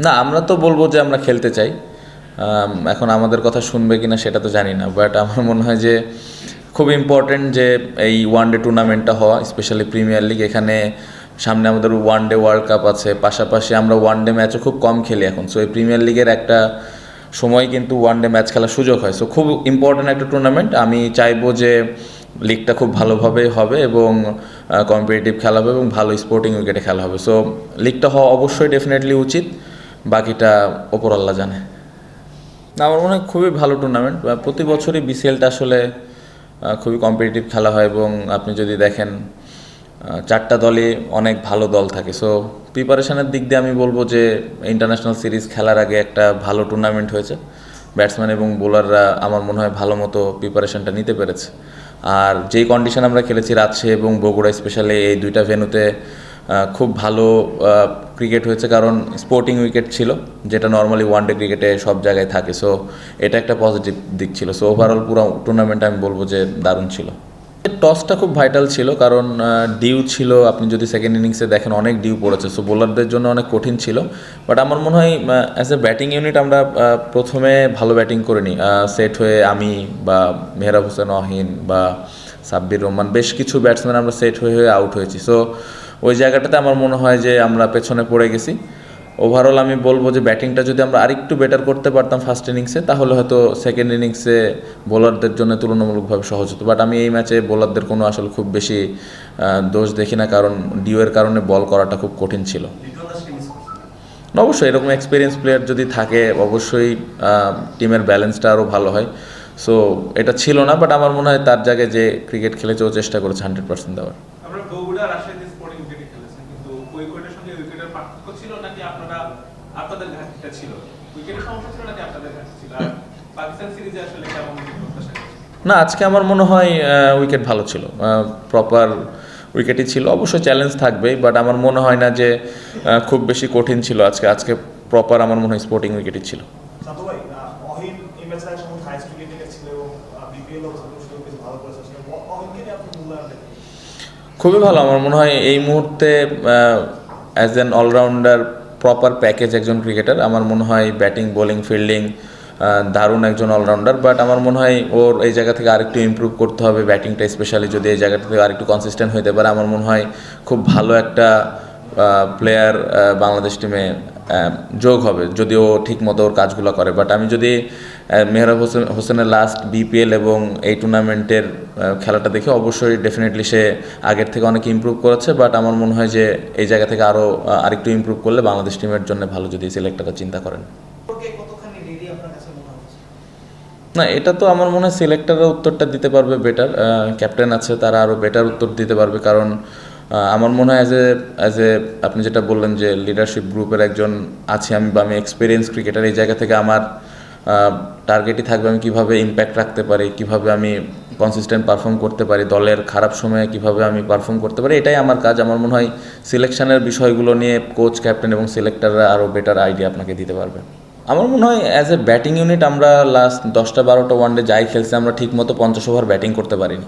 না, আমরা তো বলবো যে আমরা খেলতে চাই। এখন আমাদের কথা শুনবে কিনা সেটা তো জানি না, বাট আমার মনে হয় যে খুব ইম্পর্টেন্ট যে এই ওয়ান ডে টুর্নামেন্টটা হওয়া, স্পেশালি প্রিমিয়ার লিগ। এখানে সামনে আমাদের ওয়ান ডে ওয়ার্ল্ড কাপ আছে, পাশাপাশি আমরা ওয়ান ডে ম্যাচও খুব কম খেলি এখন। সো এই প্রিমিয়ার লিগের একটা সময় কিন্তু ওয়ান ডে ম্যাচ খেলার সুযোগ হয়। সো খুব ইম্পর্টেন্ট একটা টুর্নামেন্ট। আমি চাইবো যে লিগটা খুব ভালোভাবে হবে এবং কম্পিটিটিভ খেলা হবে এবং ভালো স্পোর্টিং উইকেটে খেলা হবে। সো লিগটা হওয়া অবশ্যই ডেফিনেটলি উচিত, বাকিটা ওপরআল্লাহ জানে। না, আমার মনে হয় খুবই ভালো টুর্নামেন্ট। প্রতি বছরই বিসিএলটা আসলে খুবই কম্পিটিটিভ খেলা হয় এবং আপনি যদি দেখেন চারটা দলই অনেক ভালো দল থাকে। সো প্রিপারেশনের দিক দিয়ে আমি বলবো যে ইন্টারন্যাশনাল সিরিজ খেলার আগে একটা ভালো টুর্নামেন্ট হয়েছে। ব্যাটসম্যান এবং বোলাররা আমার মনে হয় ভালো মতো প্রিপারেশনটা নিতে পেরেছে। আর যেই কন্ডিশন আমরা খেলেছি রাজশাহী এবং বগুড়া, স্পেশালি এই দুইটা ভেন্যুতে খুব ভালো ক্রিকেট হয়েছে, কারণ স্পোর্টিং উইকেট ছিল, যেটা নর্মালি ওয়ানডে ক্রিকেটে সব জায়গায় থাকে। সো এটা একটা পজিটিভ দিক ছিল। সো ওভারঅল পুরো টুর্নামেন্ট আমি বলবো যে দারুণ ছিল। টসটা খুব ভাইটাল ছিল, কারণ ডিউ ছিল। আপনি যদি সেকেন্ড ইনিংসে দেখেন অনেক ডিউ পড়েছে, সো বোলারদের জন্য অনেক কঠিন ছিল। বাট আমার মনে হয় অ্যাজ এ ব্যাটিং ইউনিট আমরা প্রথমে ভালো ব্যাটিং করিনি। সেট হয়ে আমি বা মেহরাব হোসেন অহিন বা সাব্বির রহমান, বেশ কিছু ব্যাটসম্যান আমরা সেট হয়ে হয়ে আউট হয়েছি। সো ওই জায়গাটাতে আমার মনে হয় যে আমরা পেছনে পড়ে গেছি। ওভারঅল আমি বলবো যে ব্যাটিংটা যদি আমরা আরেকটু বেটার করতে পারতাম ফার্স্ট ইনিংসে, তাহলে হয়তো সেকেন্ড ইনিংসে বোলারদের জন্য তুলনামূলকভাবে সহজ হতো। বাট আমি এই ম্যাচে বোলারদের কোনো আসলে খুব বেশি দোষ দেখি না, কারণ ডিউয়ের কারণে বল করাটা খুব কঠিন ছিল। অবশ্যই এরকম এক্সপিরিয়েন্স প্লেয়ার যদি থাকে, অবশ্যই টিমের ব্যালেন্সটা আরও ভালো হয়। সো এটা ছিল না, বাট আমার মনে হয় তার জায়গায় যে ক্রিকেট খেলেছে ও চেষ্টা করেছে 100% দেওয়ার। আমরা বগুড়া রাজশাহী স্পোর্টিং উইকেটে খেলেছেন, কিন্তু উইকেটের সঙ্গে উইকেটের পার্থক্য ছিল নাকি আপনাদের ঘাটতিটা ছিল? উইকেটের সমস্যা ছিল নাকি আপনাদের ঘাটতি ছিল? আর পাকিস্তান সিরিজে আসলে কেমন প্রত্যাশা করছেন? না, আজকে আমার মনে হয় উইকেট ভালো ছিল, প্রপার উইকেটই ছিল। অবশ্যই চ্যালেঞ্জ থাকবেই, বাট আমার মনে হয় না যে খুব বেশি কঠিন ছিল আজকে। আজকে প্রপার আমার মনে হয় স্পোর্টিং উইকেটই ছিল। সাধু ভাই, অহিন এই ম্যাচে একসময় হাইস্ট উইকেট ছিল এবং বিপিএল বেশ ভালো করেছে। অহিনকে নিয়ে আপনি মূল্যায়ন দেখেন? খুবই ভালো। আমার মনে হয় এই মুহূর্তে as an all-rounder proper package একজন ক্রিকেটার। আমার মনে হয় ব্যাটিং, বোলিং, ফিল্ডিং দারুণ একজন অলরাউন্ডার। বাট আমার মনে হয় ওর এই জায়গা থেকে আরেকটু ইমপ্রুভ করতে হবে ব্যাটিংটা, স্পেশালি যদি এই জায়গা থেকে আরেকটু কনসিস্টেন্ট হতে পারে। আমার মনে হয় খুব ভালো একটা প্লেয়ার বাংলাদেশ টিমে যোগ হবে যদি ও ঠিক মতো ওর কাজগুলো করে। বাট আমি যদি মেহরাব হোসেনের লাস্ট বিপিএল এবং এই টুর্নামেন্টের খেলাটা দেখে, অবশ্যই ডেফিনেটলি সে আগের থেকে অনেক ইমপ্রুভ করেছে। বাট আমার মনে হয় যে এই জায়গা থেকে আরেকটু ইমপ্রুভ করলে বাংলাদেশ টিমের জন্য ভালো, যদি সিলেক্টররা চিন্তা করেন। না, এটা তো আমার মনে হয় সিলেক্টররা উত্তরটা দিতে পারবে বেটার। ক্যাপ্টেন আছে, তারা আরও বেটার উত্তর দিতে পারবে। কারণ আমার মনে হয় অ্যাজ এ আপনি যেটা বললেন যে লিডারশিপ গ্রুপের একজন আছি আমি, বা আমি এক্সপিরিয়েন্স ক্রিকেটার, এই জায়গা থেকে আমার টার্গেটই থাকবে আমি কীভাবে ইম্প্যাক্ট রাখতে পারি, কীভাবে আমি কনসিস্টেন্ট পারফর্ম করতে পারি, দলের খারাপ সময়ে কীভাবে আমি পারফর্ম করতে পারি, এটাই আমার কাজ। আমার মনে হয় সিলেকশনের বিষয়গুলো নিয়ে কোচ, ক্যাপ্টেন এবং সিলেক্টররা আরও বেটার আইডিয়া আপনাকে দিতে পারবে। আমার মনে হয় অ্যাজ এ ব্যাটিং ইউনিট আমরা লাস্ট 10টা-12টা ওয়ানডে যাই খেলছি, আমরা ঠিকমতো 50 ওভার ব্যাটিং করতে পারিনি।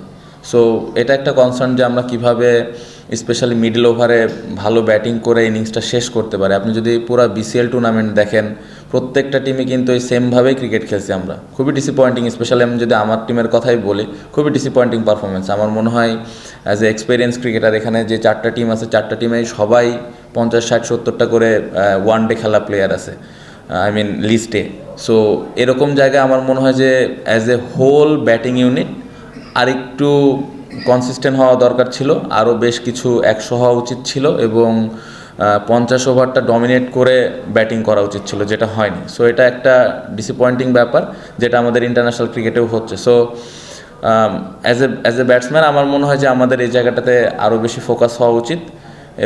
সো এটা একটা কনসার্ন যে আমরা কীভাবে স্পেশালি মিডল ওভারে ভালো ব্যাটিং করে ইনিংসটা শেষ করতে পারি। আপনি যদি পুরো বিসিএল টুর্নামেন্ট দেখেন, প্রত্যেকটা টিমে কিন্তু এই সেমভাবেই ক্রিকেট খেলছি আমরা। খুবই ডিসঅ্যাপয়েন্টিং, স্পেশালি আমি যদি আমার টিমের কথাই বলি, খুবই ডিসঅ্যাপয়েন্টিং পারফরমেন্স। আমার মনে হয় অ্যাজ এ এক্সপিরিয়েন্স ক্রিকেটার, এখানে যে 4টা টিম আছে, 4টা টিমেই সবাই 50, 60, 70টা করে ওয়ানডে খেলা প্লেয়ার আছে, আই মিন লিস্টে। সো এরকম জায়গায় আমার মনে হয় যে as a whole batting unit আরেকটু কনসিস্টেন্ট হওয়া দরকার ছিল, আরও বেশ কিছু 100 হওয়া উচিত ছিল এবং 50 ওভারটা ডমিনেট করে ব্যাটিং করা উচিত ছিল, যেটা হয়নি। সো এটা একটা ডিসঅ্যাপয়েন্টিং ব্যাপার, যেটা আমাদের ইন্টারন্যাশনাল ক্রিকেটেও হচ্ছে। সো অ্যাজ এ ব্যাটসম্যান আমার মনে হয় যে আমাদের এই জায়গাটাতে আরও বেশি ফোকাস হওয়া উচিত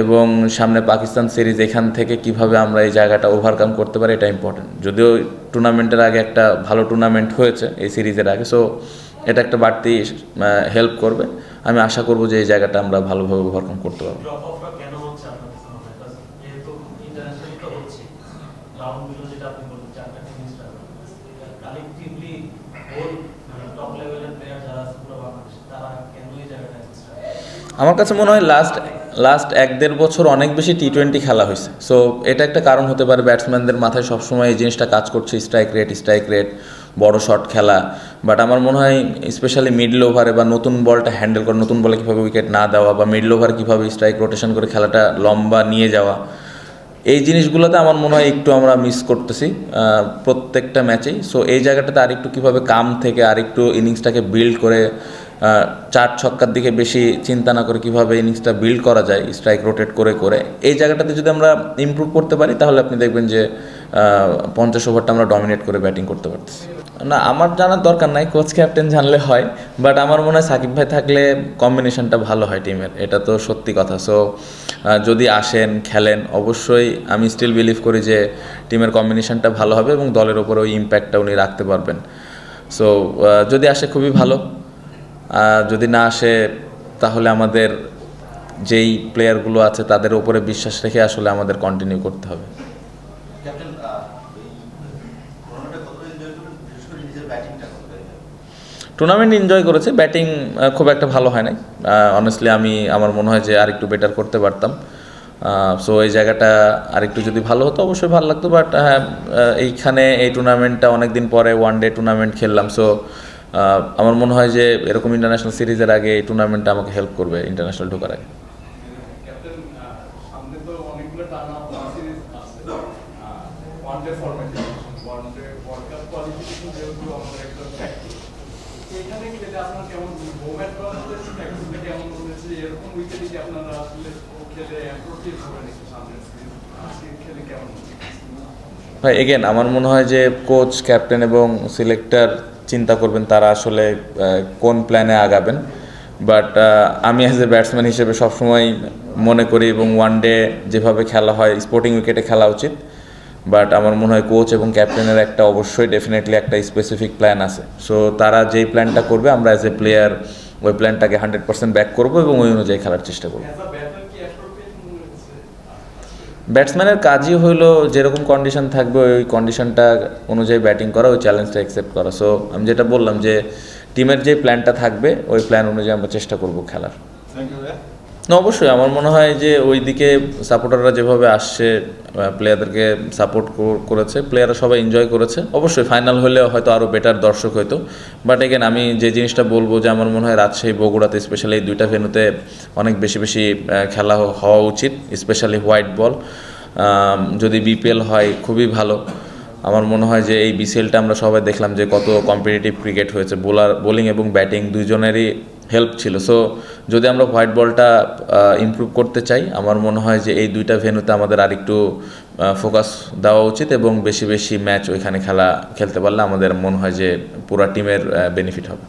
এবং সামনে পাকিস্তান সিরিজ, এখান থেকে কিভাবে আমরা এই জায়গাটা ওভারকাম করতে পারি, এটা ইম্পর্টেন্ট। যদিও টুর্নামেন্টের আগে একটা ভালো টুর্নামেন্ট হয়েছে এই সিরিজের আগে, সো এটা একটা বাড়তি হেল্প করবে। আমি আশা করব যে এই জায়গাটা আমরা ভালোভাবে ওভারকাম করতে পারবো। আমার কাছে মনে হয় লাস্ট 1-1.5 বছর অনেক বেশি T20 খেলা হয়েছে, সো এটা একটা কারণ হতে পারে। ব্যাটসম্যানদের মাথায় সবসময় এই জিনিসটা কাজ করছে, স্ট্রাইক রেট, বড় শট খেলা। বাট আমার মনে হয় স্পেশালি মিডল ওভারে বা নতুন বলটা হ্যান্ডেল করা, নতুন বলে কীভাবে উইকেট না দেওয়া বা মিডল ওভার কীভাবে স্ট্রাইক রোটেশন করে খেলাটা লম্বা নিয়ে যাওয়া, এই জিনিসগুলোতে আমার মনে হয় একটু আমরা মিস করতেছি প্রত্যেকটা ম্যাচেই। সো এই জায়গাটাতে আরেকটু কীভাবে কাম থেকে আরেকটু ইনিংসটাকে বিল্ড করে 4 ছক্কার দিকে বেশি চিন্তা না করে কীভাবে ইনিংসটা বিল্ড করা যায় স্ট্রাইক রোটেট করে করে, এই জায়গাটাতে যদি আমরা ইমপ্রুভ করতে পারি তাহলে আপনি দেখবেন যে 50 ওভারটা আমরা ডমিনেট করে ব্যাটিং করতে পারতেছি। না, আমার জানার দরকার নাই, কোচ ক্যাপ্টেন জানলে হয়। বাট আমার মনে হয় সাকিব ভাই থাকলে কম্বিনেশনটা ভালো হয় টিমের, এটা তো সত্যি কথা। সো যদি আসেন খেলেন, অবশ্যই আমি স্টিল বিলিভ করি যে টিমের কম্বিনেশনটা ভালো হবে এবং দলের ওপরে ওই ইম্প্যাক্টটা উনি রাখতে পারবেন। সো যদি আসে খুবই ভালো, যদি না আসে তাহলে আমাদের যেই প্লেয়ারগুলো আছে তাদের উপরে বিশ্বাস রেখে আসলে আমাদের কন্টিনিউ করতে হবে। ক্যাপ্টেন, এই টুর্নামেন্টে কতটা এনজয় করলেন, বিশেষ করে নিজের ব্যাটিংটা কতটা এনজয়? টুর্নামেন্ট এনজয় করেছে, ব্যাটিং খুব একটা ভালো হয় নাই অনেস্টলি। আমার মনে হয় যে আরেকটু বেটার করতে পারতাম। সো এই জায়গাটা আরেকটু যদি ভালো হতো অবশ্যই ভালো লাগতো। বাট হ্যাঁ, এইখানে এই টুর্নামেন্টটা অনেক দিন পরে ওয়ানডে টুর্নামেন্ট খেললাম। সো আমার মনে হয় যে এরকম ইন্টারন্যাশনাল সিরিজের আগে এই টুর্নামেন্টটা আমাকে হেল্প করবে ইন্টারন্যাশনাল ঢোকার আগে। ক্যাপ্টেন, সামনে তো অনেকগুলো টানা সিরিজ আছে, ওয়ানডে ফরম্যাটে, ওয়ানডে ওয়ার্ল্ড কাপ কোয়ালিফিকেশন যেহেতু আমাদের একটা ফ্যাক্টর, এখানে খেলে আপনার কেমন মোমেন্ট করা হয়েছে, প্র্যাকটিসটা কেমন হয়েছে, এরকম উইকেটে কি আপনারা আসলে খেলে অ্যাপ্রোপ্রিয়েট হবে নাকি সামনের সিরিজ, আজকে খেলে কেমন? ভাই এগেন আমার মনে হয় যে কোচ, ক্যাপ্টেন এবং সিলেক্টর চিন্তা করবেন তারা আসলে কোন প্ল্যানে আগাবেন। বাট আমি অ্যাজ এ ব্যাটসম্যান হিসেবে সবসময় মনে করি এবং ওয়ানডে যেভাবে খেলা হয় স্পোর্টিং উইকেটে খেলা উচিত। বাট আমার মনে হয় কোচ এবং ক্যাপ্টেনের একটা অবশ্যই ডেফিনেটলি একটা স্পেসিফিক প্ল্যান আছে। সো তারা যেই প্ল্যানটা করবে আমরা অ্যাজ এ প্লেয়ার ওই প্ল্যানটাকে 100% ব্যাক করবো এবং ওই অনুযায়ী খেলার চেষ্টা করবো। অ্যাজ আ ব্যাটার কি অ্যাপ্রোপ্রিয়েট মনে হয়েছে? ব্যাটসম্যানের কাজই হইলো যেরকম কন্ডিশন থাকবে ওই কন্ডিশনটা অনুযায়ী ব্যাটিং করা, ওই চ্যালেঞ্জটা অ্যাকসেপ্ট করা। সো আমি যেটা বললাম যে টিমের যে প্ল্যানটা থাকবে ওই প্ল্যান অনুযায়ী আমরা চেষ্টা করব খেলার। Thank you. না, অবশ্যই আমার মনে হয় যে ওই দিকে সাপোর্টাররা যেভাবে আসছে, প্লেয়ারদেরকে সাপোর্ট করেছে, প্লেয়াররা সবাই এনজয় করেছে। অবশ্যই ফাইনাল হলে হয়তো আরও বেটার দর্শক হইতো। বাট এগেন আমি যে জিনিসটা বলবো যে আমার মনে হয় রাজশাহী, বগুড়াতে স্পেশালি এই দুইটা ভেন্যুতে অনেক বেশি বেশি খেলা হওয়া উচিত, স্পেশালি হোয়াইট বল। যদি বিপিএল হয় খুবই ভালো। আমার মনে হয় যে এই বিসিএলটা আমরা সবাই দেখলাম যে কত কম্পিটিটিভ ক্রিকেট হয়েছে, বোলিং এবং ব্যাটিং দুইজনেরই হেল্প ছিল। সো যদি আমরা হোয়াইট বলটা ইমপ্রুভ করতে চাই, আমার মনে হয় যে এই দুইটা ভেন্যুতে আমাদের আরেকটু ফোকাস দেওয়া উচিত এবং বেশি বেশি ম্যাচ ওইখানে খেলতে পারলে আমাদের মনে হয় যে পুরো টিমের বেনিফিট হবে।